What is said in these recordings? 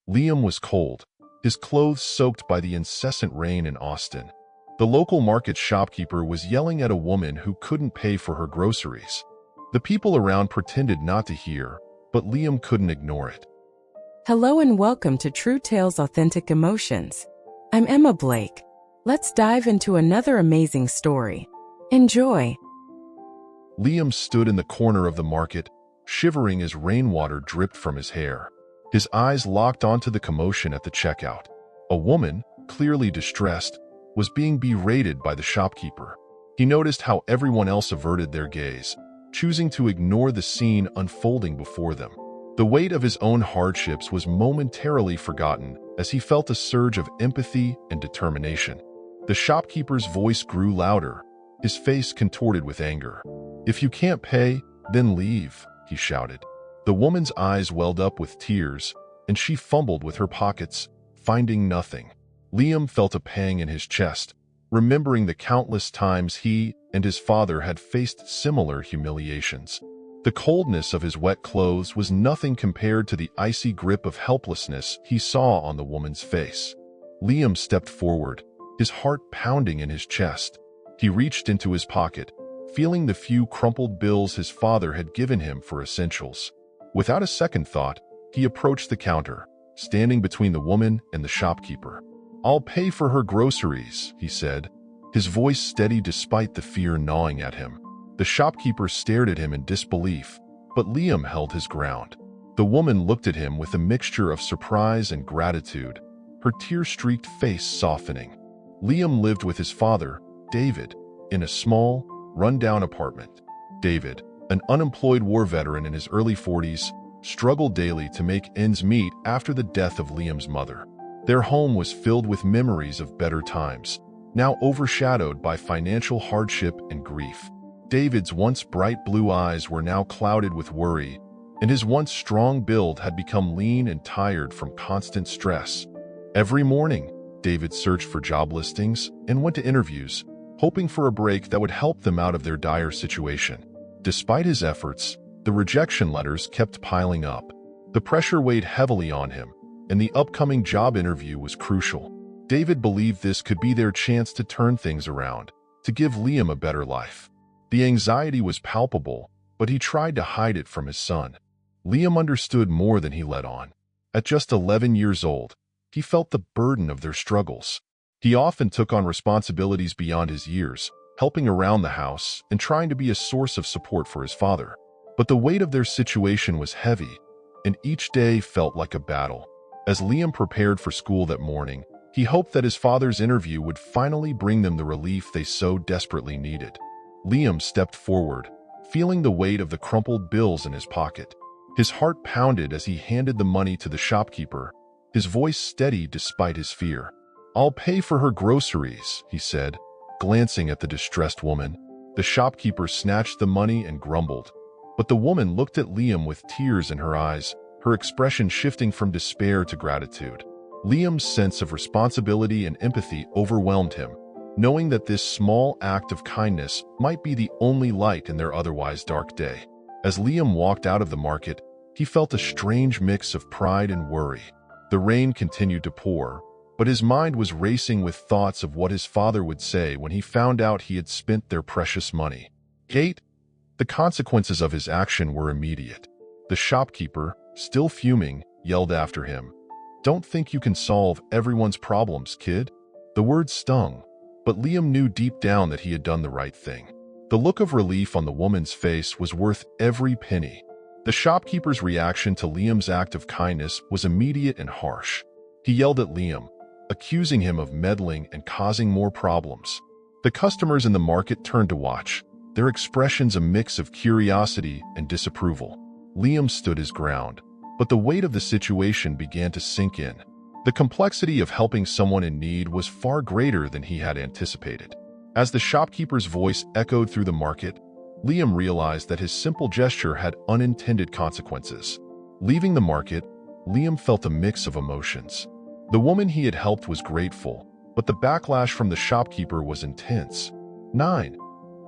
Liam was cold, his clothes soaked by the incessant rain in Austin. The local market shopkeeper was yelling at a woman who couldn't pay for her groceries. The people around pretended not to hear, but Liam couldn't ignore it. Hello and welcome to True Tales Authentic Emotions. I'm Emma Blake. Let's dive into another amazing story. Enjoy. Liam stood in the corner of the market, shivering as rainwater dripped from his hair. His eyes locked onto the commotion at the checkout. A woman, clearly distressed, was being berated by the shopkeeper. He noticed how everyone else averted their gaze, choosing to ignore the scene unfolding before them. The weight of his own hardships was momentarily forgotten as he felt a surge of empathy and determination. The shopkeeper's voice grew louder, his face contorted with anger. "If you can't pay, then leave," he shouted. The woman's eyes welled up with tears, and she fumbled with her pockets, finding nothing. Liam felt a pang in his chest, remembering the countless times he and his father had faced similar humiliations. The coldness of his wet clothes was nothing compared to the icy grip of helplessness he saw on the woman's face. Liam stepped forward, his heart pounding in his chest. He reached into his pocket, feeling the few crumpled bills his father had given him for essentials. Without a second thought, he approached the counter, standing between the woman and the shopkeeper. "I'll pay for her groceries," he said, his voice steady despite the fear gnawing at him. The shopkeeper stared at him in disbelief, but Liam held his ground. The woman looked at him with a mixture of surprise and gratitude, her tear-streaked face softening. Liam lived with his father, David, in a small, run-down apartment. David, an unemployed war veteran in his early 40s, struggled daily to make ends meet after the death of Liam's mother. Their home was filled with memories of better times, now overshadowed by financial hardship and grief. David's once bright blue eyes were now clouded with worry, and his once strong build had become lean and tired from constant stress. Every morning, David searched for job listings and went to interviews, hoping for a break that would help them out of their dire situation. Despite his efforts, the rejection letters kept piling up. The pressure weighed heavily on him, and the upcoming job interview was crucial. David believed this could be their chance to turn things around, to give Liam a better life. The anxiety was palpable, but he tried to hide it from his son. Liam understood more than he let on. At just 11 years old, he felt the burden of their struggles. He often took on responsibilities beyond his years, helping around the house and trying to be a source of support for his father. But the weight of their situation was heavy, and each day felt like a battle. As Liam prepared for school that morning, he hoped that his father's interview would finally bring them the relief they so desperately needed. Liam stepped forward, feeling the weight of the crumpled bills in his pocket. His heart pounded as he handed the money to the shopkeeper, his voice steady despite his fear. "I'll pay for her groceries," he said, glancing at the distressed woman. The shopkeeper snatched the money and grumbled, but the woman looked at Liam with tears in her eyes, her expression shifting from despair to gratitude. Liam's sense of responsibility and empathy overwhelmed him, knowing that this small act of kindness might be the only light in their otherwise dark day. As Liam walked out of the market, he felt a strange mix of pride and worry. The rain continued to pour, but his mind was racing with thoughts of what his father would say when he found out he had spent their precious money. The consequences of his action were immediate. The shopkeeper, still fuming, yelled after him, "Don't think you can solve everyone's problems, kid." The words stung, but Liam knew deep down that he had done the right thing. The look of relief on the woman's face was worth every penny. The shopkeeper's reaction to Liam's act of kindness was immediate and harsh. He yelled at Liam, accusing him of meddling and causing more problems. The customers in the market turned to watch, their expressions a mix of curiosity and disapproval. Liam stood his ground, but the weight of the situation began to sink in. The complexity of helping someone in need was far greater than he had anticipated. As the shopkeeper's voice echoed through the market, Liam realized that his simple gesture had unintended consequences. Leaving the market, Liam felt a mix of emotions. The woman he had helped was grateful, but the backlash from the shopkeeper was intense. 9.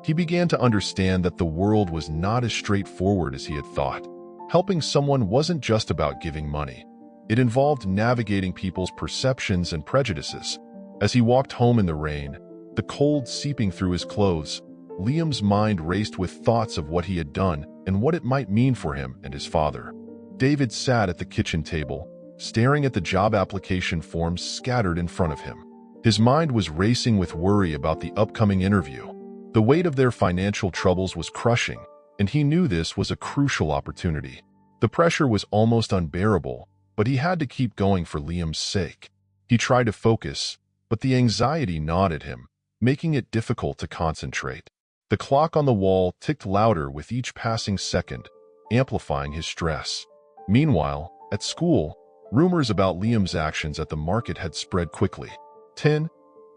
He began to understand that the world was not as straightforward as he had thought. Helping someone wasn't just about giving money. It involved navigating people's perceptions and prejudices. As he walked home in the rain, the cold seeping through his clothes, Liam's mind raced with thoughts of what he had done and what it might mean for him and his father. David sat at the kitchen table, staring at the job application forms scattered in front of him. His mind was racing with worry about the upcoming interview. The weight of their financial troubles was crushing, and he knew this was a crucial opportunity. The pressure was almost unbearable, but he had to keep going for Liam's sake. He tried to focus, but the anxiety gnawed at him, making it difficult to concentrate. The clock on the wall ticked louder with each passing second, amplifying his stress. Meanwhile, at school, rumors about Liam's actions at the market had spread quickly. 10.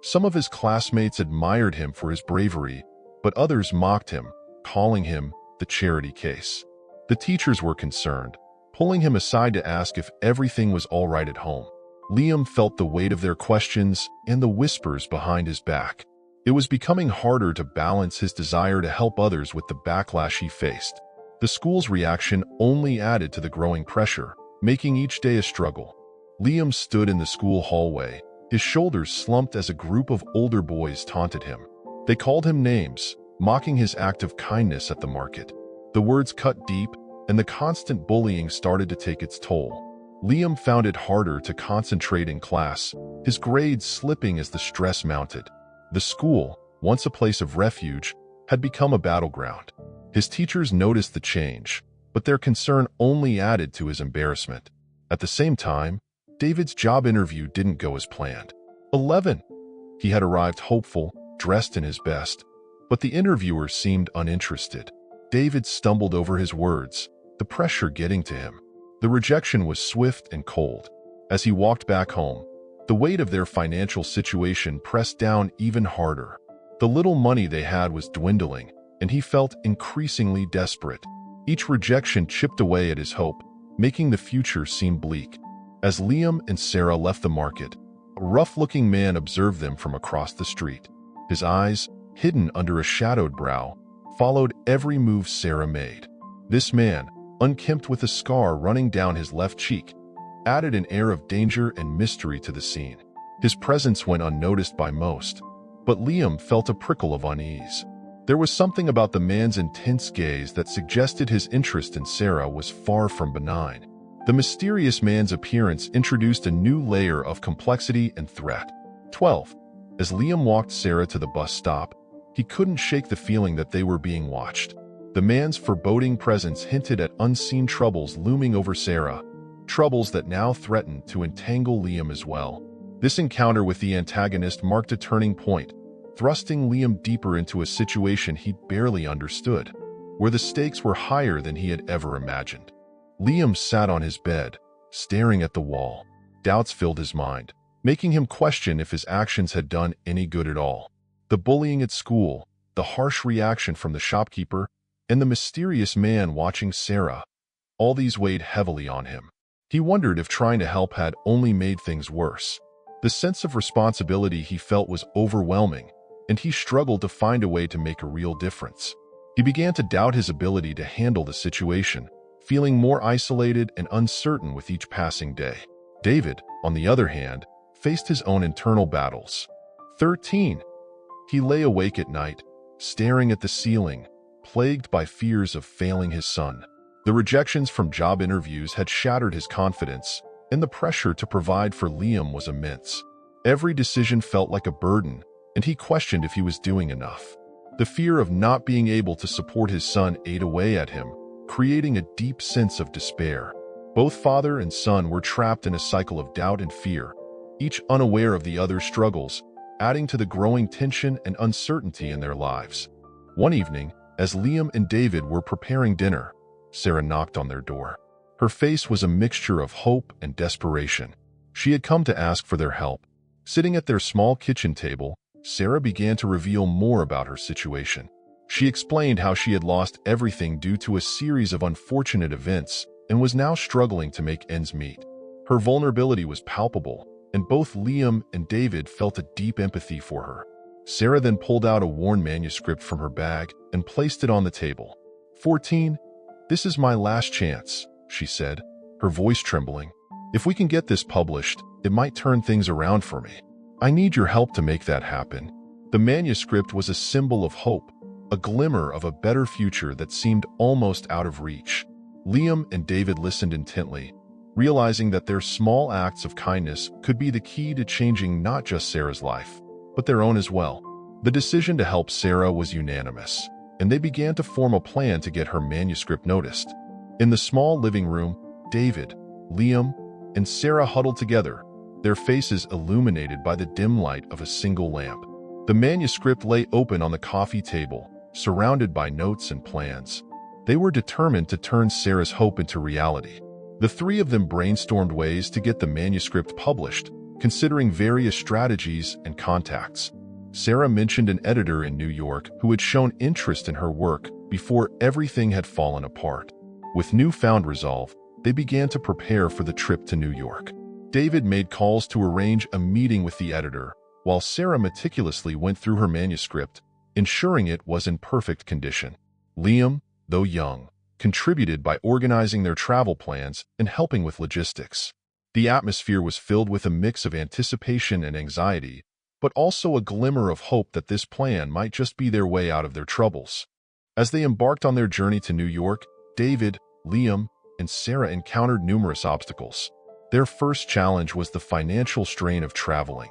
Some of his classmates admired him for his bravery, but others mocked him, calling him the charity case. The teachers were concerned, pulling him aside to ask if everything was all right at home. Liam felt the weight of their questions and the whispers behind his back. It was becoming harder to balance his desire to help others with the backlash he faced. The school's reaction only added to the growing pressure, making each day a struggle. Liam stood in the school hallway, his shoulders slumped as a group of older boys taunted him. They called him names, mocking his act of kindness at the market. The words cut deep, and the constant bullying started to take its toll. Liam found it harder to concentrate in class, his grades slipping as the stress mounted. The school, once a place of refuge, had become a battleground. His teachers noticed the change, but their concern only added to his embarrassment. At the same time, David's job interview didn't go as planned. 11. He had arrived hopeful, dressed in his best, but the interviewer seemed uninterested. David stumbled over his words, the pressure getting to him. The rejection was swift and cold. As he walked back home, the weight of their financial situation pressed down even harder. The little money they had was dwindling, and he felt increasingly desperate. Each rejection chipped away at his hope, making the future seem bleak. As Liam and Sarah left the market, a rough-looking man observed them from across the street. His eyes, hidden under a shadowed brow, followed every move Sarah made. This man, unkempt with a scar running down his left cheek, added an air of danger and mystery to the scene. His presence went unnoticed by most, but Liam felt a prickle of unease. There was something about the man's intense gaze that suggested his interest in Sarah was far from benign. The mysterious man's appearance introduced a new layer of complexity and threat. 12. As Liam walked Sarah to the bus stop, he couldn't shake the feeling that they were being watched. The man's foreboding presence hinted at unseen troubles looming over Sarah, troubles that now threatened to entangle Liam as well. This encounter with the antagonist marked a turning point, thrusting Liam deeper into a situation he barely understood, where the stakes were higher than he had ever imagined. Liam sat on his bed, staring at the wall. Doubts filled his mind, making him question if his actions had done any good at all. The bullying at school, the harsh reaction from the shopkeeper, and the mysterious man watching Sarah, all these weighed heavily on him. He wondered if trying to help had only made things worse. The sense of responsibility he felt was overwhelming, and he struggled to find a way to make a real difference. He began to doubt his ability to handle the situation, feeling more isolated and uncertain with each passing day. David, on the other hand, faced his own internal battles. 13. He lay awake at night, staring at the ceiling, plagued by fears of failing his son. The rejections from job interviews had shattered his confidence, and the pressure to provide for Liam was immense. Every decision felt like a burden, and he questioned if he was doing enough. The fear of not being able to support his son ate away at him, creating a deep sense of despair. Both father and son were trapped in a cycle of doubt and fear, each unaware of the other's struggles, adding to the growing tension and uncertainty in their lives. One evening, as Liam and David were preparing dinner, Sarah knocked on their door. Her face was a mixture of hope and desperation. She had come to ask for their help. Sitting at their small kitchen table, Sarah began to reveal more about her situation. She explained how she had lost everything due to a series of unfortunate events and was now struggling to make ends meet. Her vulnerability was palpable, and both Liam and David felt a deep empathy for her. Sarah then pulled out a worn manuscript from her bag and placed it on the table. 14. This is my last chance, she said, her voice trembling. If we can get this published, it might turn things around for me. I need your help to make that happen." The manuscript was a symbol of hope, a glimmer of a better future that seemed almost out of reach. Liam and David listened intently, realizing that their small acts of kindness could be the key to changing not just Sarah's life, but their own as well. The decision to help Sarah was unanimous, and they began to form a plan to get her manuscript noticed. In the small living room, David, Liam, and Sarah huddled together, their faces illuminated by the dim light of a single lamp. The manuscript lay open on the coffee table, surrounded by notes and plans. They were determined to turn Sarah's hope into reality. The three of them brainstormed ways to get the manuscript published, considering various strategies and contacts. Sarah mentioned an editor in New York who had shown interest in her work before everything had fallen apart. With newfound resolve, they began to prepare for the trip to New York. David made calls to arrange a meeting with the editor, while Sarah meticulously went through her manuscript, ensuring it was in perfect condition. Liam, though young, contributed by organizing their travel plans and helping with logistics. The atmosphere was filled with a mix of anticipation and anxiety, but also a glimmer of hope that this plan might just be their way out of their troubles. As they embarked on their journey to New York, David, Liam, and Sarah encountered numerous obstacles. Their first challenge was the financial strain of traveling.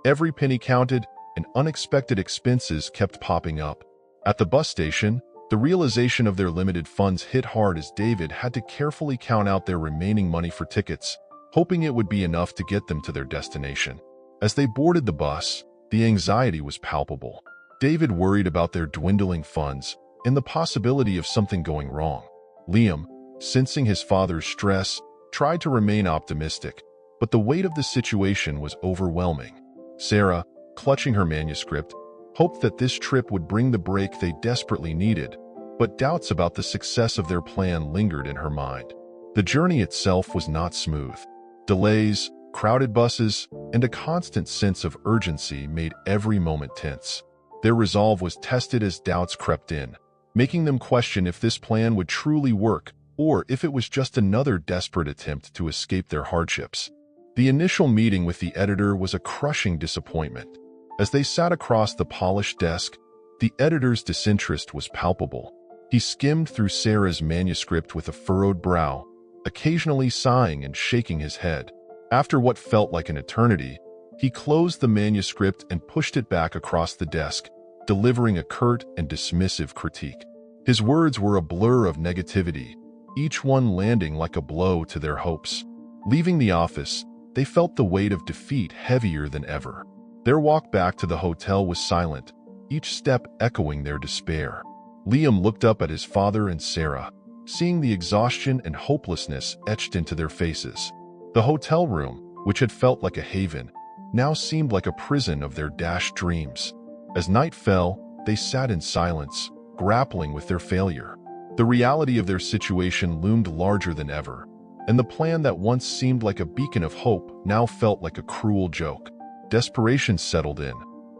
Every penny counted, and unexpected expenses kept popping up. At the bus station, the realization of their limited funds hit hard as David had to carefully count out their remaining money for tickets, hoping it would be enough to get them to their destination. As they boarded the bus, the anxiety was palpable. David worried about their dwindling funds and the possibility of something going wrong. Liam, sensing his father's stress, tried to remain optimistic, but the weight of the situation was overwhelming. Sarah, clutching her manuscript, hoped that this trip would bring the break they desperately needed, but doubts about the success of their plan lingered in her mind. The journey itself was not smooth. Delays, crowded buses, and a constant sense of urgency made every moment tense. Their resolve was tested as doubts crept in, making them question if this plan would truly work or if it was just another desperate attempt to escape their hardships. The initial meeting with the editor was a crushing disappointment. As they sat across the polished desk, the editor's disinterest was palpable. He skimmed through Sarah's manuscript with a furrowed brow, occasionally sighing and shaking his head. After what felt like an eternity, he closed the manuscript and pushed it back across the desk, delivering a curt and dismissive critique. His words were a blur of negativity, each one landing like a blow to their hopes. Leaving the office, they felt the weight of defeat heavier than ever. Their walk back to the hotel was silent, each step echoing their despair. Liam looked up at his father and Sarah, seeing the exhaustion and hopelessness etched into their faces. The hotel room, which had felt like a haven, now seemed like a prison of their dashed dreams. As night fell, they sat in silence, grappling with their failure. The reality of their situation loomed larger than ever, and the plan that once seemed like a beacon of hope now felt like a cruel joke. Desperation settled in,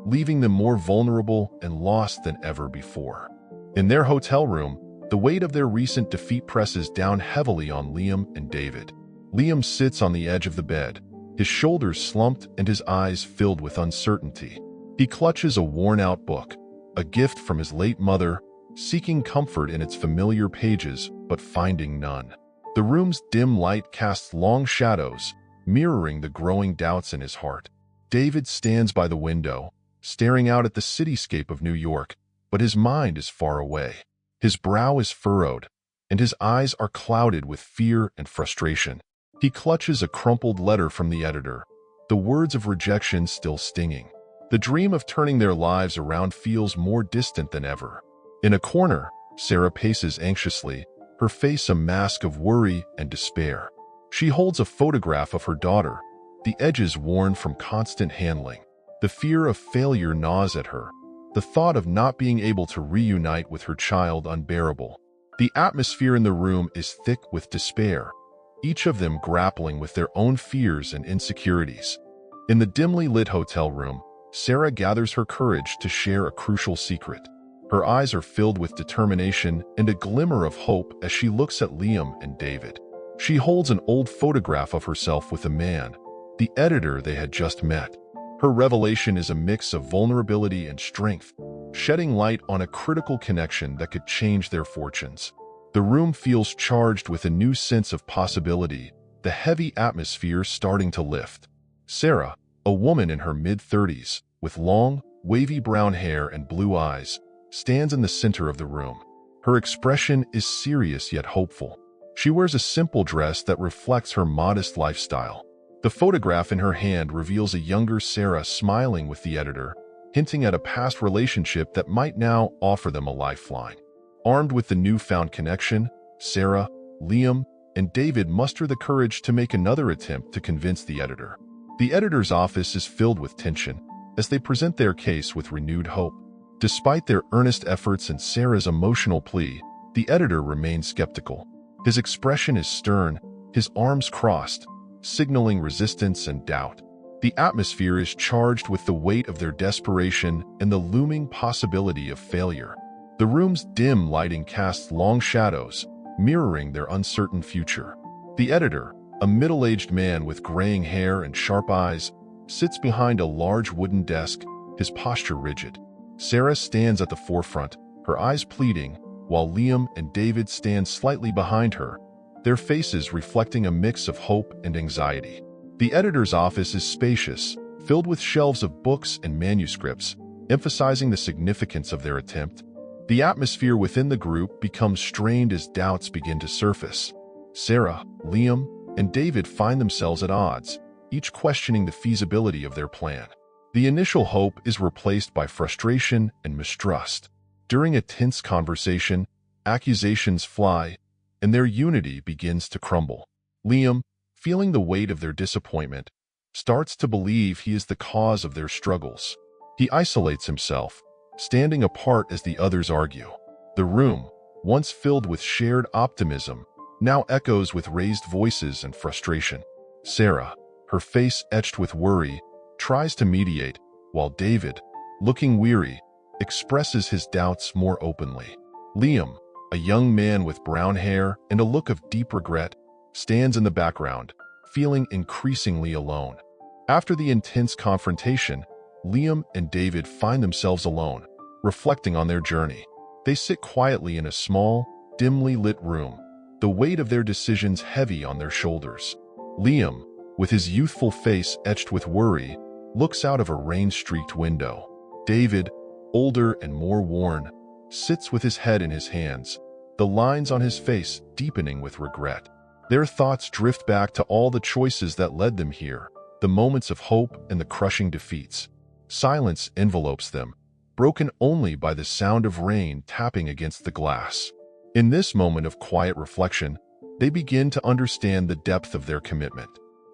leaving them more vulnerable and lost than ever before. In their hotel room, the weight of their recent defeat presses down heavily on Liam and David. Liam sits on the edge of the bed, his shoulders slumped and his eyes filled with uncertainty. He clutches a worn-out book, a gift from his late mother, seeking comfort in its familiar pages but finding none. The room's dim light casts long shadows, mirroring the growing doubts in his heart. David stands by the window, staring out at the cityscape of New York, but his mind is far away. His brow is furrowed, and his eyes are clouded with fear and frustration. He clutches a crumpled letter from the editor, the words of rejection still stinging. The dream of turning their lives around feels more distant than ever. In a corner, Sarah paces anxiously, her face a mask of worry and despair. She holds a photograph of her daughter, the edges worn from constant handling. The fear of failure gnaws at her, the thought of not being able to reunite with her child unbearable. The atmosphere in the room is thick with despair, each of them grappling with their own fears and insecurities. In the dimly lit hotel room, Sarah gathers her courage to share a crucial secret. Her eyes are filled with determination and a glimmer of hope as she looks at Liam and David. She holds an old photograph of herself with a man, the editor they had just met. Her revelation is a mix of vulnerability and strength, shedding light on a critical connection that could change their fortunes. The room feels charged with a new sense of possibility, the heavy atmosphere starting to lift. Sarah, a woman in her mid-30s, with long, wavy brown hair and blue eyes, stands in the center of the room. Her expression is serious yet hopeful. She wears a simple dress that reflects her modest lifestyle. The photograph in her hand reveals a younger Sarah smiling with the editor, hinting at a past relationship that might now offer them a lifeline. Armed with the newfound connection, Sarah, Liam, and David muster the courage to make another attempt to convince the editor. The editor's office is filled with tension as they present their case with renewed hope. Despite their earnest efforts and Sarah's emotional plea, the editor remains skeptical. His expression is stern, his arms crossed, signaling resistance and doubt. The atmosphere is charged with the weight of their desperation and the looming possibility of failure. The room's dim lighting casts long shadows, mirroring their uncertain future. The editor, a middle-aged man with graying hair and sharp eyes, sits behind a large wooden desk, his posture rigid. Sarah stands at the forefront, her eyes pleading, while Liam and David stand slightly behind her, their faces reflecting a mix of hope and anxiety. The editor's office is spacious, filled with shelves of books and manuscripts, emphasizing the significance of their attempt. The atmosphere within the group becomes strained as doubts begin to surface. Sarah, Liam, and David find themselves at odds, each questioning the feasibility of their plan. The initial hope is replaced by frustration and mistrust. During a tense conversation, accusations fly, and their unity begins to crumble. Liam, feeling the weight of their disappointment, starts to believe he is the cause of their struggles. He isolates himself, standing apart as the others argue. The room, once filled with shared optimism, now echoes with raised voices and frustration. Sarah, her face etched with worry, tries to mediate, while David, looking weary, expresses his doubts more openly. Liam, a young man with brown hair and a look of deep regret, stands in the background, feeling increasingly alone. After the intense confrontation, Liam and David find themselves alone, reflecting on their journey. They sit quietly in a small, dimly lit room, the weight of their decisions heavy on their shoulders. Liam, with his youthful face etched with worry, looks out of a rain-streaked window. David, older and more worn, sits with his head in his hands, the lines on his face deepening with regret. Their thoughts drift back to all the choices that led them here, the moments of hope and the crushing defeats. Silence envelopes them, broken only by the sound of rain tapping against the glass. In this moment of quiet reflection, they begin to understand the depth of their commitment.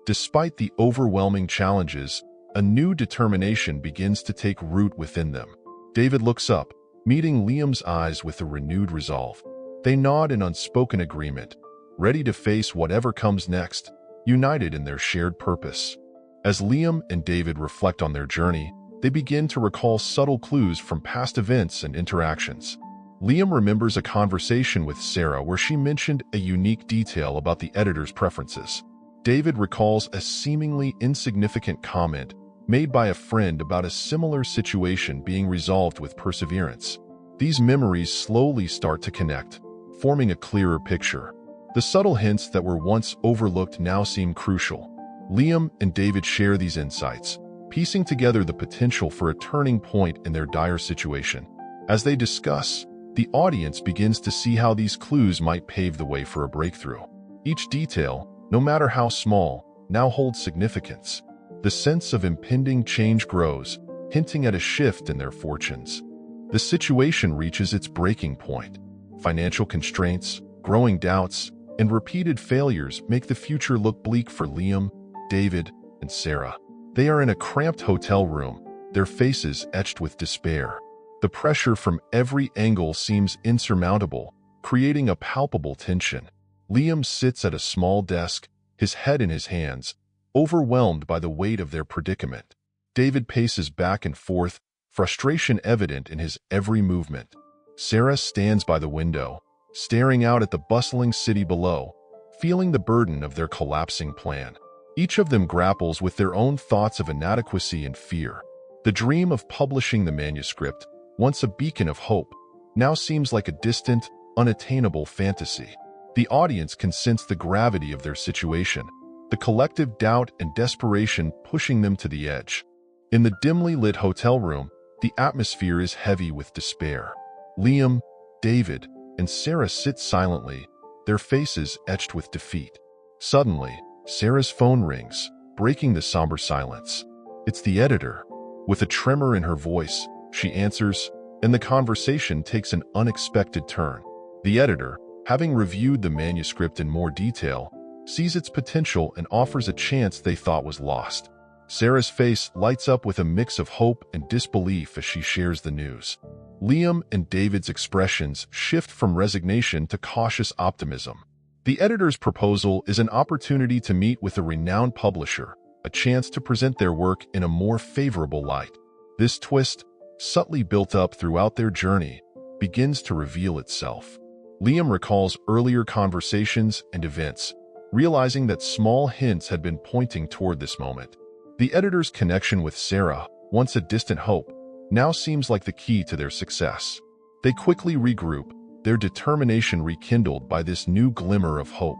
Despite the overwhelming challenges, a new determination begins to take root within them. David looks up, meeting Liam's eyes with a renewed resolve. They nod in unspoken agreement, ready to face whatever comes next, united in their shared purpose. As Liam and David reflect on their journey, they begin to recall subtle clues from past events and interactions. Liam remembers a conversation with Sarah where she mentioned a unique detail about the editor's preferences. David recalls a seemingly insignificant comment made by a friend about a similar situation being resolved with perseverance. These memories slowly start to connect, forming a clearer picture. The subtle hints that were once overlooked now seem crucial. Liam and David share these insights, piecing together the potential for a turning point in their dire situation. As they discuss, the audience begins to see how these clues might pave the way for a breakthrough. Each detail, no matter how small, now holds significance. The sense of impending change grows, hinting at a shift in their fortunes. The situation reaches its breaking point. Financial constraints, growing doubts, and repeated failures make the future look bleak for Liam, David, and Sarah. They are in a cramped hotel room, their faces etched with despair. The pressure from every angle seems insurmountable, creating a palpable tension. Liam sits at a small desk, his head in his hands, overwhelmed by the weight of their predicament. David paces back and forth, frustration evident in his every movement. Sarah stands by the window, staring out at the bustling city below, feeling the burden of their collapsing plan. Each of them grapples with their own thoughts of inadequacy and fear. The dream of publishing the manuscript, once a beacon of hope, now seems like a distant, unattainable fantasy. The audience can sense the gravity of their situation, the collective doubt and desperation pushing them to the edge. In the dimly lit hotel room, the atmosphere is heavy with despair. Liam, David, and Sarah sit silently, their faces etched with defeat. Suddenly, Sarah's phone rings, breaking the somber silence. It's the editor. With a tremor in her voice, she answers, and the conversation takes an unexpected turn. The editor, having reviewed the manuscript in more detail, sees its potential and offers a chance they thought was lost. Sarah's face lights up with a mix of hope and disbelief as she shares the news. Liam and David's expressions shift from resignation to cautious optimism. The editor's proposal is an opportunity to meet with a renowned publisher, a chance to present their work in a more favorable light. This twist, subtly built up throughout their journey, begins to reveal itself. Liam recalls earlier conversations and events, realizing that small hints had been pointing toward this moment. The editor's connection with Sarah, once a distant hope, now seems like the key to their success. They quickly regroup, their determination rekindled by this new glimmer of hope.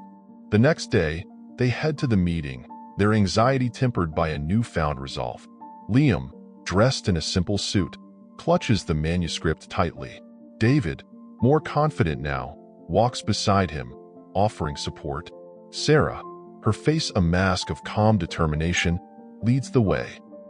The next day, they head to the meeting, their anxiety tempered by a newfound resolve. Liam, dressed in a simple suit, clutches the manuscript tightly. David, more confident now, walks beside him, offering support. Sarah, her face a mask of calm determination, leads the way.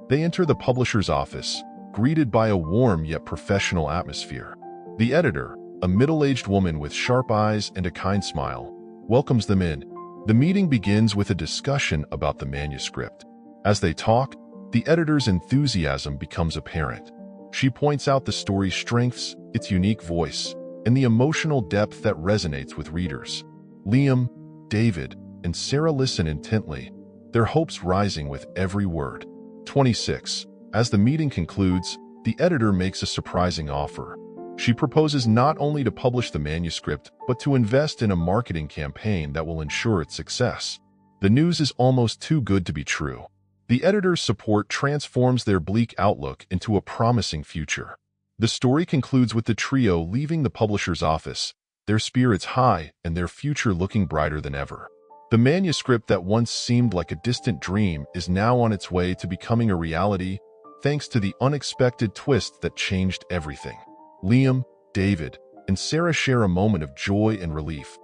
They enter the publisher's office, greeted by a warm yet professional atmosphere. The editor, a middle-aged woman with sharp eyes and a kind smile, welcomes them in. The meeting begins with a discussion about the manuscript. As they talk, the editor's enthusiasm becomes apparent. She points out the story's strengths, its unique voice, and the emotional depth that resonates with readers. Liam, David, and Sarah listen intently, their hopes rising with every word. 26. As the meeting concludes, the editor makes a surprising offer. She proposes not only to publish the manuscript, but to invest in a marketing campaign that will ensure its success. The news is almost too good to be true. The editor's support transforms their bleak outlook into a promising future. The story concludes with the trio leaving the publisher's office, their spirits high and their future looking brighter than ever. The manuscript that once seemed like a distant dream is now on its way to becoming a reality, thanks to the unexpected twist that changed everything. Liam, David, and Sarah share a moment of joy and relief,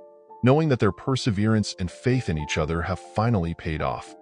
knowing that their perseverance and faith in each other have finally paid off.